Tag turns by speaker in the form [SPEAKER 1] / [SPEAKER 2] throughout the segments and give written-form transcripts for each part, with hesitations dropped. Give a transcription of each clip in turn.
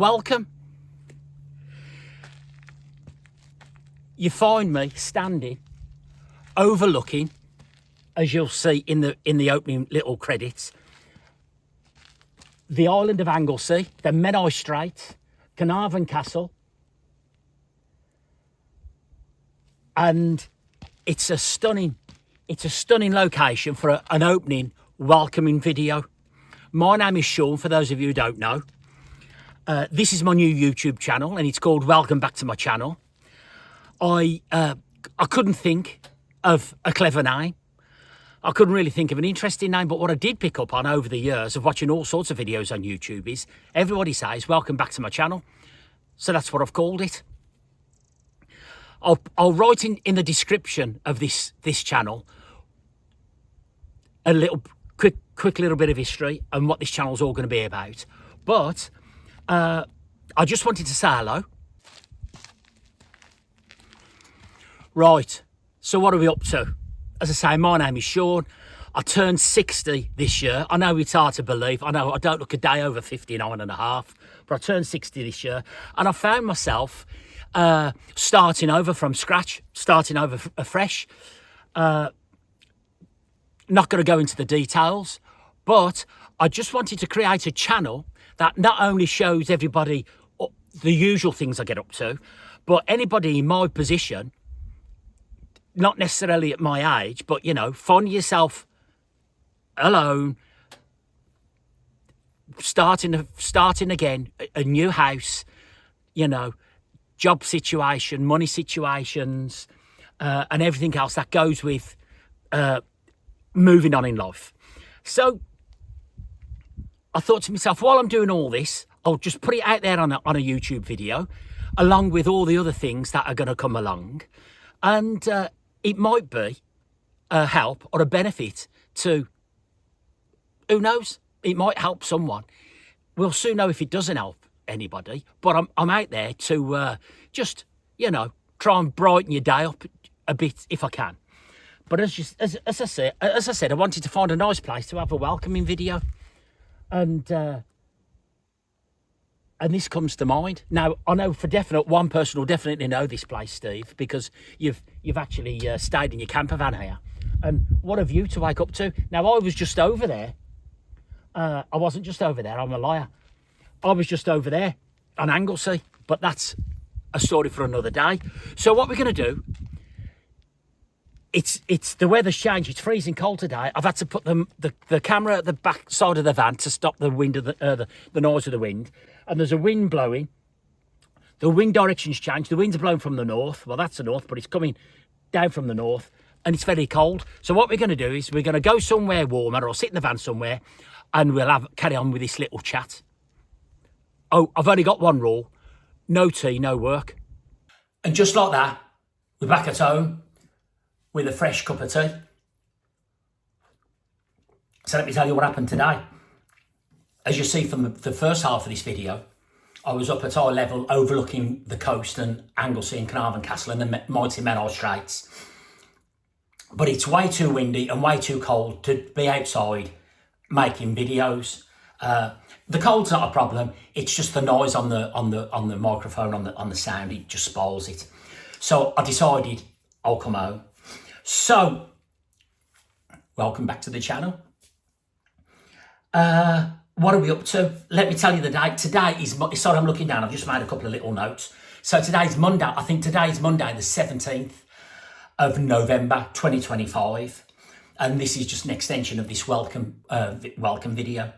[SPEAKER 1] welcome. You find me standing, overlooking, as you'll see in the opening little credits, the island of Anglesey, the Menai Strait, Carnarvon Castle, and it's a stunning location for an opening welcoming video. My name is Sean, for those of you who don't know. This is my new YouTube channel, and it's called Welcome Back to My Channel. I couldn't think of a clever name. I couldn't really think of an interesting name, but what I did pick up on over the years of watching all sorts of videos on YouTube is everybody says, welcome back to my channel. So that's what I've called it. I'll write in the description of this channel a little quick little bit of history and what this channel's all going to be about. But I just wanted to say hello. Right, so what are we up to? As I say, my name is Sean. I turned 60 this year. I know it's hard to believe. I know I don't look a day over 59 and a half, but I turned 60 this year. And I found myself starting over from scratch, starting over afresh. Not going to go into the details, but I just wanted to create a channel that not only shows everybody the usual things I get up to, but anybody in my position, not necessarily at my age, but, you know, find yourself alone, starting again, a new house, you know, job situation, money situations, and everything else that goes with moving on in life. So I thought to myself, while I'm doing all this, I'll just put it out there on a YouTube video, along with all the other things that are going to come along. And it might be a help or a benefit to, who knows, it might help someone. We'll soon know if it doesn't help anybody, but I'm out there to just, you know, try and brighten your day up a bit if I can. But as I said, I wanted to find a nice place to have a welcoming video, and this comes to mind. Now, I know for definite, one person will definitely know this place, Steve, because you've actually stayed in your camper van here. And what a view to wake up to. Now, I was just over there. I wasn't just over there, I'm a liar. I was just over there on Anglesey, but that's a story for another day. So what we're going to do, it's the weather's changed. It's freezing cold today. I've had to put the camera at the back side of the van to stop the wind of the noise of the wind. And there's a wind blowing. The wind direction's changed. The wind's blowing from the north. Well, that's the north, but it's coming down from the north, and it's very cold. So what we're going to do is we're going to go somewhere warmer, or sit in the van somewhere, and we'll carry on with this little chat. Oh, I've only got one rule: no tea, no work. And just like that, we're back at home with a fresh cup of tea. So let me tell you what happened today. As you see from the first half of this video, I was up at eye level overlooking the coast and Anglesey and Carnarvon Castle and the mighty Menai Straits. But it's way too windy and way too cold to be outside making videos. The cold's not a problem. It's just the noise on the microphone, on the sound. It just spoils it. So I decided I'll come home. So welcome back to the channel. What are we up to? Let me tell you the date. Today is, sorry, I'm looking down. I've just made a couple of little notes. So today's Monday. I think today is Monday, the 17th of November, 2025. And this is just an extension of this welcome video.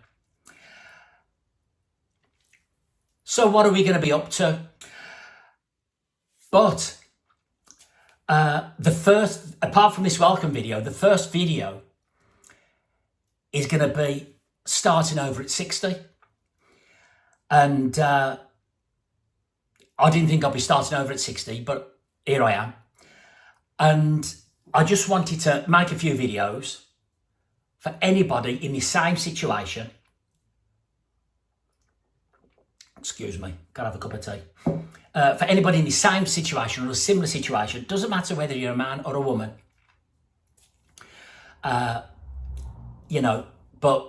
[SPEAKER 1] So what are we going to be up to? But apart from this welcome video, the first video is going to be starting over at 60. And I didn't think I'd be starting over at 60, but here I am. And I just wanted to make a few videos for anybody in the same situation. Excuse me, gotta have a cup of tea. For anybody in the same situation or a similar situation, doesn't matter whether you're a man or a woman, you know, but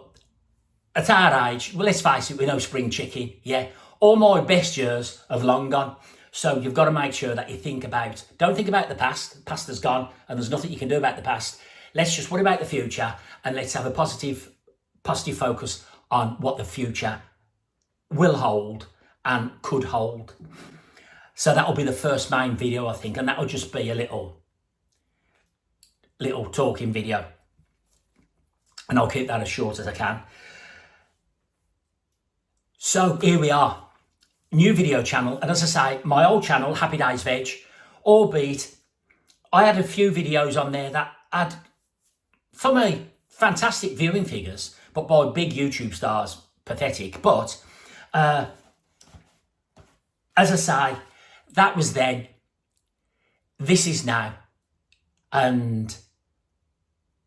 [SPEAKER 1] at our age, well, let's face it, we're no spring chicken, yeah? all my best years have long gone. So you've got to make sure that you don't think about the past. The past has gone and there's nothing you can do about the past. Let's just worry about the future and let's have a positive focus on what the future will hold and could hold. So that'll be the first main video, I think, and that'll just be a little talking video. And I'll keep that as short as I can. So here we are, new video channel. And as I say, my old channel, Happy Days Veg, albeit I had a few videos on there that had, for me, fantastic viewing figures, but by big YouTube stars, pathetic. But as I say, that was then, this is now. And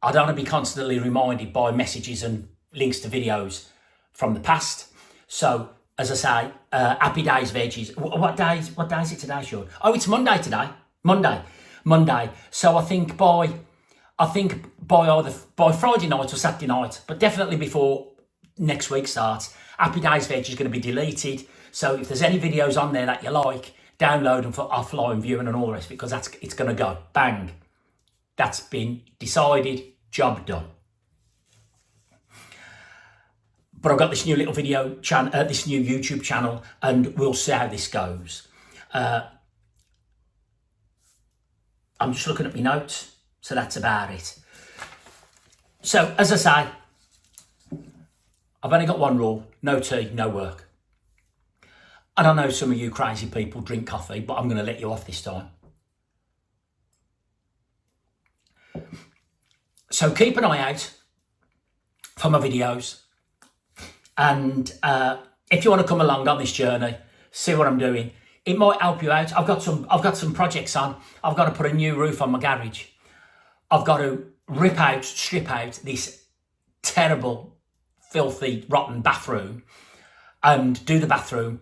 [SPEAKER 1] I don't want to be constantly reminded by messages and links to videos from the past. So, as I say, Happy Days Veggies. What day is it today, Sean? Oh, it's Monday today. Monday. So I think by Friday night or Saturday night, but definitely before next week starts, Happy Days Veg is going to be deleted. So if there's any videos on there that you like, download them for offline viewing and all the rest, because it's going to go bang. That's been decided. Job done. But I've got this new little video channel, this new YouTube channel, and we'll see how this goes. I'm just looking at my notes, so that's about it. So, as I say, I've only got one rule: no tea, no work. And I know some of you crazy people drink coffee, but I'm going to let you off this time. So keep an eye out for my videos. And if you want to come along on this journey, see what I'm doing, it might help you out. I've got some projects on. I've got to put a new roof on my garage. I've got to strip out this terrible, filthy, rotten bathroom and do the bathroom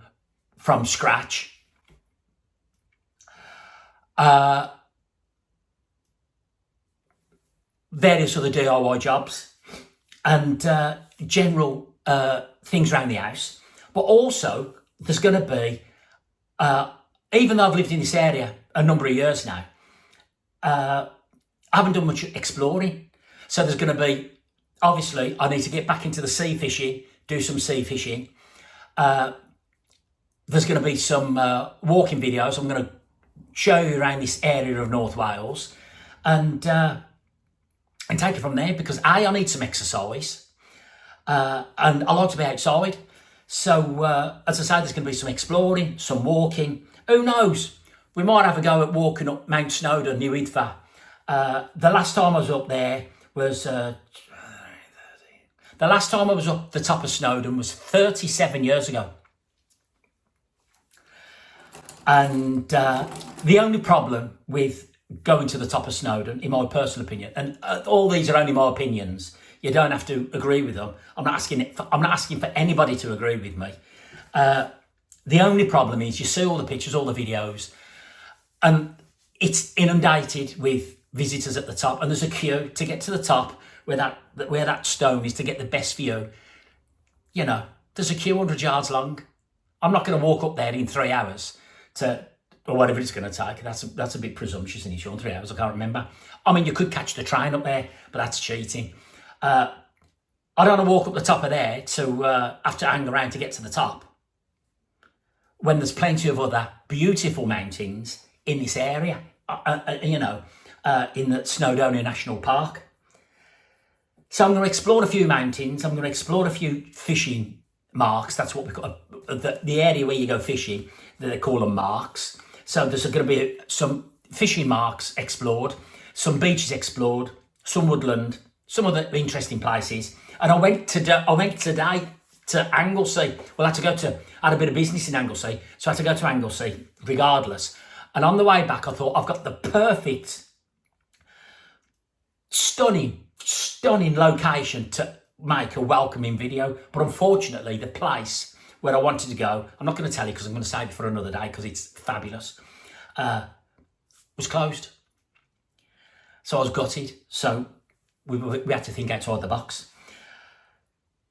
[SPEAKER 1] from scratch. Various other DIY jobs and general things around the house. But also, there's going to be, even though I've lived in this area a number of years now, I haven't done much exploring. So there's going to be, obviously, I need to get back into the sea fishing, do some sea fishing. There's going to be some walking videos. I'm going to show you around this area of North Wales and take it from there, because I need some exercise and I like to be outside. So as I say, there's going to be some exploring, some walking. Who knows? We might have a go at walking up Mount Snowdon, New Idfa. The last time I was up there was the last time I was up the top of Snowdon was 37 years ago. And the only problem with going to the top of Snowdon, in my personal opinion, and all these are only my opinions, you don't have to agree with them. I'm not asking for anybody to agree with me. The only problem is you see all the pictures, all the videos, and it's inundated with visitors at the top, and there's a queue to get to the top where that stone is to get the best view. You know, there's a queue 100 yards long. I'm not going to walk up there in 3 hours or whatever it's going to take. That's a bit presumptuous, isn't it, Sean? 3 hours, I can't remember. I mean, you could catch the train up there, but that's cheating. I don't want to walk up the top of there to have to hang around to get to the top, when there's plenty of other beautiful mountains in this area, in the Snowdonia National Park. So I'm going to explore a few mountains. I'm going to explore a few fishing marks. That's what we call the area where you go fishing. They call them marks. So there's going to be some fishing marks explored, some beaches explored, some woodland, some other interesting places. And I went today to Anglesey. Well, I had a bit of business in Anglesey, so I had to go to Anglesey regardless. And on the way back, I thought, I've got the perfect, stunning location to make a welcoming video. But unfortunately, the place where I wanted to go, I'm not going to tell you because I'm going to save it for another day because it's fabulous, was closed. So I was gutted. So we had to think outside the box.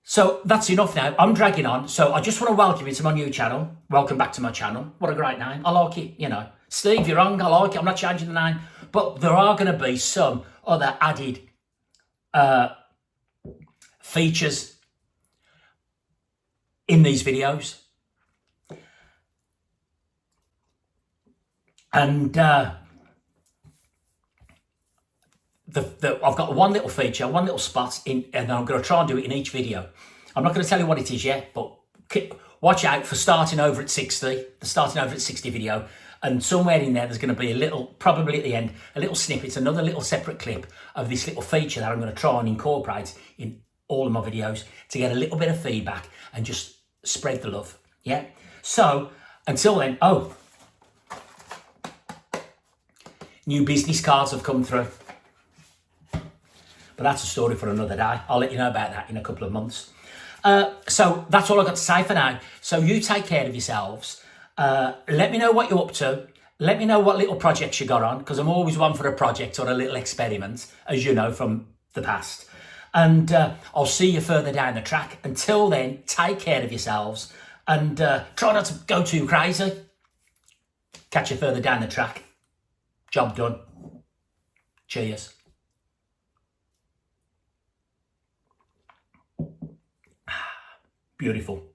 [SPEAKER 1] So that's enough now. I'm dragging on. So I just want to welcome you to my new channel. Welcome back to my channel. What a great name. I like it, you know. Steve, you're wrong. I like it. I'm not changing the name. But there are going to be some other added features in these videos. And I've got one little feature, one little spot in, and I'm going to try and do it in each video. I'm not going to tell you what it is yet, but watch out for starting over at 60, the starting over at 60 video. And somewhere in there's going to be a little, probably at the end, a little snippet, another little separate clip of this little feature that I'm going to try and incorporate in all of my videos to get a little bit of feedback and just spread the love. Yeah. So until then, new business cards have come through. But that's a story for another day. I'll let you know about that in a couple of months. So that's all I've got to say for now. So you take care of yourselves. Let me know what you're up to. Let me know what little projects you got on, because I'm always one for a project or a little experiment, as you know from the past. And I'll see you further down the track. Until then, take care of yourselves and try not to go too crazy. Catch you further down the track. Job done. Cheers. Beautiful.